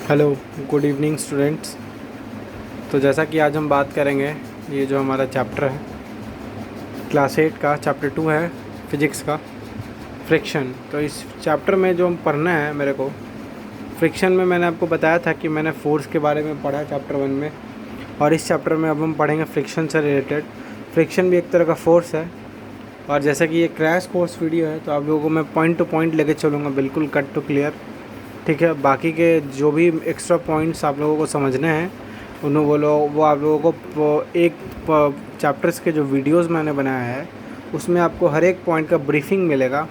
Hello, good evening students. तो जैसा कि आज हम बात करेंगे, ये जो हमारा चैप्टर है क्लास 8 का चैप्टर 2 है फिज़िक्स का, फ्रिक्शन। तो इस चैप्टर में जो हम पढ़ना है मेरे को, फ्रिक्शन में मैंने आपको बताया था कि मैंने फोर्स के बारे में पढ़ा चैप्टर 1 में, और इस चैप्टर में अब हम पढ़ेंगे फ्रिक्शन से रिलेटेड। फ्रिक्शन भी एक तरह का फोर्स है, और जैसा कि ये क्रैश कोर्स वीडियो है तो आप लोगों को मैं पॉइंट टू पॉइंट लेके चलूँगा, बिल्कुल कट टू क्लियर। ठीक है, बाकी के जो भी एक्स्ट्रा पॉइंट्स आप लोगों को समझने हैं वो आप लोगों को एक चैप्टर्स के जो वीडियोस मैंने बनाया है उसमें आपको हर एक पॉइंट का ब्रीफिंग मिलेगा।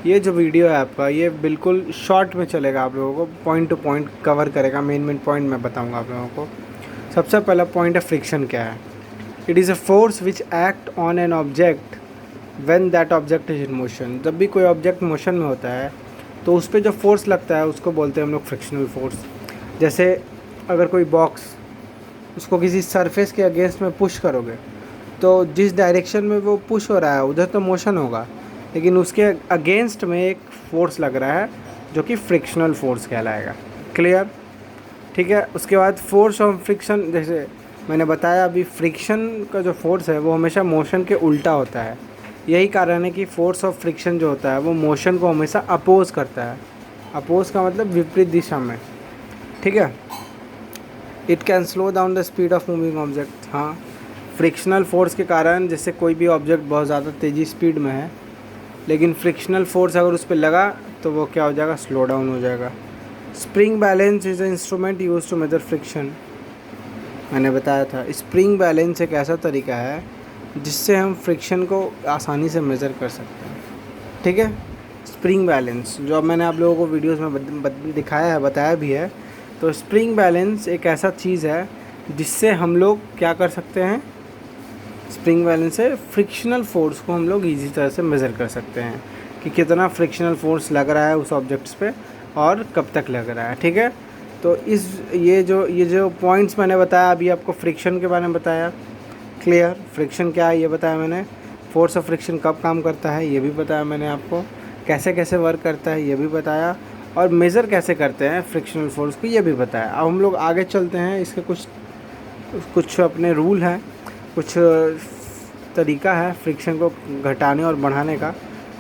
ये जो वीडियो है आपका, ये बिल्कुल शॉर्ट में चलेगा, आप लोगों को पॉइंट टू पॉइंट कवर करेगा। मेन पॉइंट मैं बताऊंगा आप लोगों को। सबसे पहला पॉइंट है फ्रिक्शन क्या है। It is a force which act on an object when that object is in motion. जब भी कोई ऑब्जेक्ट मोशन में होता है तो उस पर जो फोर्स लगता है उसको बोलते हैं हम लोग फ्रिक्शनल फोर्स। जैसे अगर कोई बॉक्स, उसको किसी सरफेस के अगेंस्ट में पुश करोगे तो जिस डायरेक्शन में वो पुश हो रहा है उधर तो मोशन होगा, लेकिन उसके अगेंस्ट में एक फोर्स लग रहा है जो कि फ्रिक्शनल फोर्स कहलाएगा। क्लियर? ठीक है। उसके बाद फोर्स ऑफ फ्रिक्शन, जैसे मैंने बताया अभी, फ्रिक्शन का जो फोर्स है वो हमेशा मोशन के उल्टा होता है। यही कारण है कि फोर्स ऑफ फ्रिक्शन जो होता है वो मोशन को हमेशा अपोज करता है। अपोज का मतलब विपरीत दिशा में। ठीक है। It can slow down the speed of moving object. हाँ, फ्रिक्शनल फोर्स के कारण जैसे कोई भी ऑब्जेक्ट बहुत ज़्यादा तेज़ी स्पीड में है, लेकिन फ्रिक्शनल फोर्स अगर उस पर लगा तो वो क्या हो जाएगा, स्लो डाउन हो जाएगा। Spring balance is a instrument use to measure friction. मैंने बताया था स्प्रिंग बैलेंस एक ऐसा तरीका है जिससे हम फ्रिक्शन को आसानी से मेज़र कर सकते हैं। ठीक है। स्प्रिंग बैलेंस जो अब मैंने आप लोगों को वीडियोस में दिखाया है, बताया भी है। तो स्प्रिंग बैलेंस एक ऐसा चीज़ है जिससे हम लोग क्या कर सकते हैं, स्प्रिंग बैलेंस से फ्रिक्शनल फोर्स को हम लोग ईजी तरह से मेज़र कर सकते हैं कि कितना फ्रिक्शनल फोर्स लग रहा है उस ऑब्जेक्ट्स पे और कब तक लग रहा है। ठीक है। तो ये जो पॉइंट्स मैंने बताया अभी आपको, फ्रिक्शन के बारे में बताया। क्लियर? फ्रिक्शन क्या है ये बताया मैंने, फोर्स ऑफ फ्रिक्शन कब काम करता है ये भी बताया मैंने आपको, कैसे कैसे वर्क करता है ये भी बताया, और मेज़र कैसे करते हैं फ्रिक्शनल फोर्स को ये भी बताया। अब हम लोग आगे चलते हैं। इसके कुछ अपने रूल हैं, कुछ तरीका है फ्रिक्शन को घटाने और बढ़ाने का।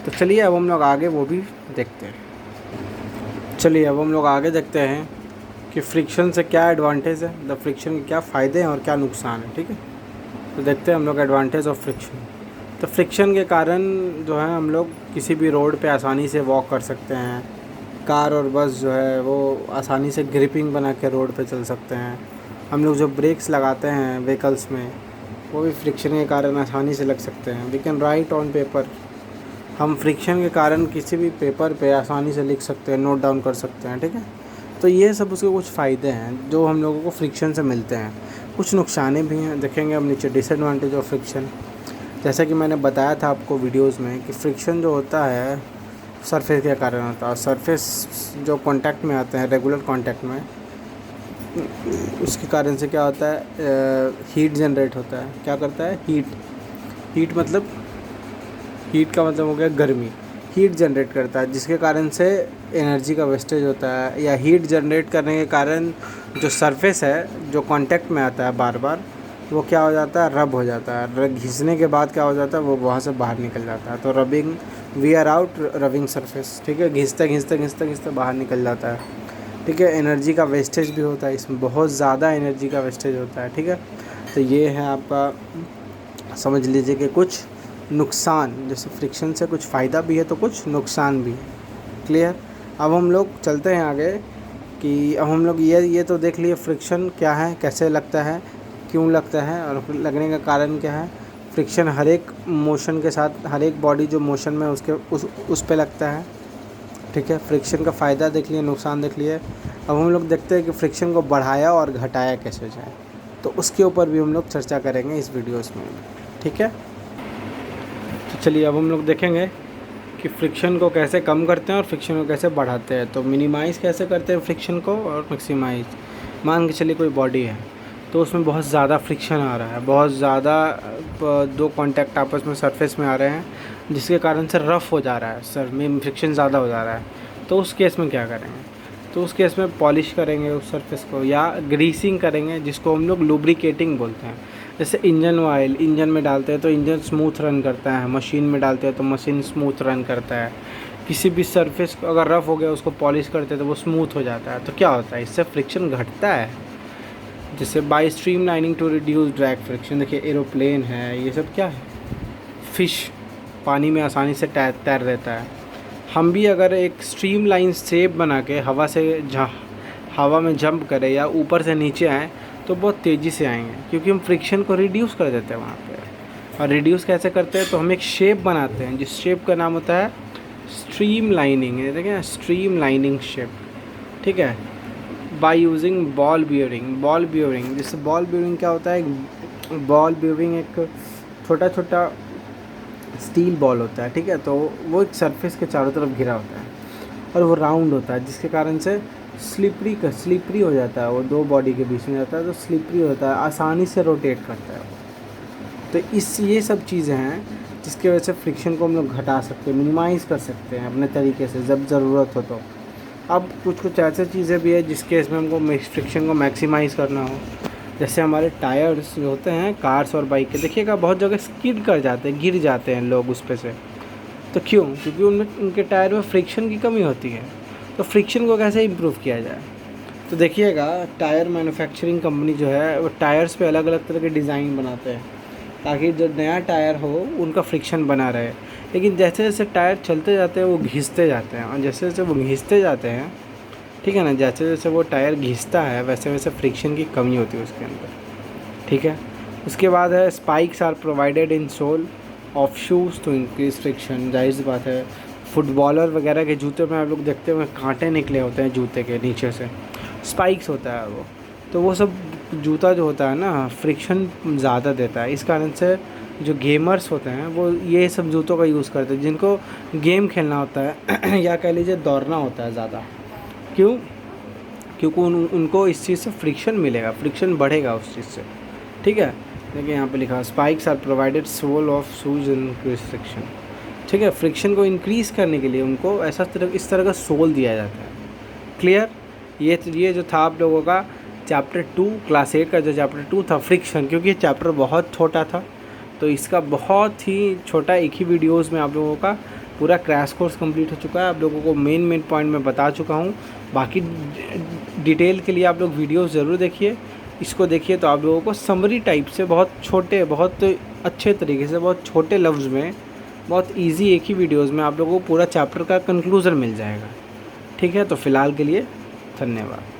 तो चलिए अब हम लोग आगे वो भी देखते हैं। चलिए अब हम लोग आगे देखते हैं कि फ्रिक्शन से क्या एडवांटेज है, द फ्रिक्शन के क्या फ़ायदे हैं और क्या नुकसान है। ठीक है। तो देखते हैं हम लोग एडवांटेज ऑफ फ्रिक्शन। तो फ्रिक्शन के कारण जो है हम लोग किसी भी रोड पे आसानी से वॉक कर सकते हैं। कार और बस जो है वो आसानी से ग्रिपिंग बना के रोड पे चल सकते हैं। हम लोग जो ब्रेक्स लगाते हैं व्हीकल्स में वो भी फ्रिक्शन के कारण आसानी से लग सकते हैं। We can write on paper. हम फ्रिक्शन के कारण किसी भी पेपर पे आसानी से लिख सकते हैं, नोट डाउन कर सकते हैं। ठीक है। तो ये सब उसके कुछ फ़ायदे हैं जो हम लोगों को फ्रिक्शन से मिलते हैं। कुछ नुकसाने भी हैं, देखेंगे अब नीचे। डिसएडवांटेज ऑफ फ्रिक्शन, जैसा कि मैंने बताया था आपको वीडियोस में कि फ्रिक्शन जो होता है सरफेस के कारण होता है। सरफेस जो कांटेक्ट में आते हैं, रेगुलर कांटेक्ट में, उसके कारण से क्या होता है, हीट जनरेट होता है। क्या करता है, हीट का मतलब हो गया गर्मी। हीट जनरेट करता है जिसके कारण से एनर्जी का वेस्टेज होता है, या हीट जनरेट करने के कारण जो सरफेस है जो कांटेक्ट में आता है बार बार, वो क्या हो जाता है, रब हो जाता है। घिसने के बाद क्या हो जाता है, वो वहाँ से बाहर निकल जाता है। तो rubbing, we are out rubbing surface. ठीक है। घिसते बाहर निकल जाता है। ठीक है। एनर्जी का वेस्टेज भी होता है इसमें, बहुत ज़्यादा एनर्जी का वेस्टेज होता है। ठीक है। तो ये है आपका, समझ लीजिए कि कुछ नुकसान। जैसे फ्रिक्शन से कुछ फ़ायदा भी है तो कुछ नुकसान भी है। क्लियर? अब हम लोग चलते हैं आगे कि अब हम लोग ये तो देख लिए फ्रिक्शन क्या है, कैसे लगता है, क्यों लगता है, और लगने का कारण क्या है। फ्रिक्शन हर एक मोशन के साथ, हर एक बॉडी जो मोशन में उसके उस पे लगता है। ठीक है। फ्रिक्शन का फ़ायदा देख लिए, नुकसान देख लिए। अब हम लोग देखते हैं कि फ्रिक्शन को बढ़ाया और घटाया कैसे जाए, तो उसके ऊपर भी हम लोग चर्चा करेंगे इस वीडियोस में। ठीक है। तो चलिए अब हम लोग देखेंगे कि फ्रिक्शन को कैसे कम करते हैं और फ्रिक्शन को कैसे बढ़ाते हैं। तो मिनिमाइज़ कैसे करते हैं फ्रिक्शन को और मैक्सिमाइज़। मान के चलिए कोई बॉडी है तो उसमें बहुत ज़्यादा फ्रिक्शन आ रहा है, बहुत ज़्यादा दो कांटेक्ट आपस में सरफेस में आ रहे हैं, जिसके कारण से रफ़ हो जा रहा है, सर में फ्रिक्शन ज़्यादा हो जा रहा है। तो उस केस में क्या करेंगे, तो उस केस में पॉलिश करेंगे उस सरफेस को या ग्रीसिंग करेंगे, जिसको हम लोग लुब्रिकेटिंग बोलते हैं। जैसे इंजन ऑयल इंजन में डालते हैं तो इंजन स्मूथ रन करता है, मशीन में डालते हैं तो मशीन स्मूथ रन करता है। किसी भी सरफेस को अगर रफ़ हो गया उसको पॉलिश करते हैं तो वो स्मूथ हो जाता है। तो क्या होता है, इससे फ्रिक्शन घटता है। जैसे by streamlining to reduce drag friction. देखिए एरोप्लेन है, ये सब क्या है, फ़िश पानी में आसानी से तैर रहता है। हम भी अगर एक स्ट्रीम लाइन शेप बना के हवा में जंप करें या ऊपर से नीचे आएँ तो बहुत तेज़ी से आएंगे, क्योंकि हम फ्रिक्शन को रिड्यूस कर देते हैं वहाँ पे। और रिड्यूस कैसे करते हैं, तो हम एक शेप बनाते हैं जिस शेप का नाम होता है स्ट्रीम लाइनिंग। ये देखें स्ट्रीम लाइनिंग शेप, ठीक है, बाय यूजिंग बॉल बियरिंग। जिससे बॉल बियरिंग क्या होता है, बॉल बियरिंग एक छोटा छोटा स्टील बॉल होता है, ठीक है। तो वो एक सरफेस के चारों तरफ घिरा होता है और वो राउंड होता है, जिसके कारण से स्लिपरी हो जाता है। वो दो बॉडी के बीच में जाता है तो स्लिपरी होता है, आसानी से रोटेट करता है वो। तो ये सब चीज़ें हैं जिसकी वजह से फ्रिक्शन को हम लोग घटा सकते हैं, मिनिमाइज़ कर सकते हैं अपने तरीके से जब ज़रूरत हो तो। अब कुछ ऐसे चीज़ें भी है जिसके इसमें हमको फ्रिक्शन को मैक्सिमाइज़ करना हो। जैसे हमारे टायर्स जो होते हैं कार्स और बाइक के, देखिएगा बहुत जगह स्किड कर जाते हैं, गिर जाते हैं लोग उस पे से। तो क्यों, क्योंकि उनके टायर में फ्रिक्शन की कमी होती है। तो फ्रिक्शन को कैसे इम्प्रूव किया जाए, तो देखिएगा टायर मैन्युफैक्चरिंग कंपनी जो है वो टायर्स पे अलग अलग तरह के डिज़ाइन बनाते हैं ताकि जो नया टायर हो उनका फ्रिक्शन बना रहे। लेकिन जैसे जैसे टायर चलते जाते हैं वो घिसते जाते हैं, और जैसे जैसे वो घिसते जाते हैं, ठीक है ना, जैसे जैसे वो टायर घिसता है वैसे वैसे फ्रिक्शन की कमी होती है उसके अंदर, ठीक है। उसके बाद है spikes are provided in sole of shoes to increase friction. जाहिर सी बात है, फुटबॉलर वगैरह के जूते में आप लोग देखते हुए कांटे निकले होते हैं जूते के नीचे से, स्पाइक्स होता है वो। तो वो सब जूता जो होता है ना फ्रिक्शन ज़्यादा देता है। इस कारण से जो गेमर्स होते हैं वो ये सब जूतों का यूज़ करते हैं, जिनको गेम खेलना होता है या कह लीजिए दौड़ना होता है ज़्यादा। क्यों, क्योंकि उनको इस चीज़ से फ्रिक्शन मिलेगा, फ्रिक्शन बढ़ेगा उस चीज़ से, ठीक है। देखिए यहाँ पे लिखा spikes are provided sole of shoes increase friction, ठीक है। फ्रिक्शन को इंक्रीज़ करने के लिए उनको इस तरह का सोल दिया जाता है। क्लियर। ये जो था आप लोगों का चैप्टर 2 क्लास 8 का जो चैप्टर 2 था फ्रिक्शन, क्योंकि ये चैप्टर बहुत छोटा था तो इसका बहुत ही छोटा एक ही वीडियोस में आप लोगों का पूरा क्रैश कोर्स कंप्लीट हो चुका है। आप लोगों को मेन पॉइंट में बता चुका हूँ। बाकी डिटेल के लिए आप लोग वीडियोस ज़रूर देखिए, इसको देखिए तो आप लोगों को समरी टाइप से बहुत छोटे, बहुत अच्छे तरीके से, बहुत छोटे लफ्ज़ में, बहुत ईजी एक ही वीडियोज़ में आप लोगों को पूरा चैप्टर का कंक्लूज़न मिल जाएगा, ठीक है। तो फ़िलहाल के लिए धन्यवाद।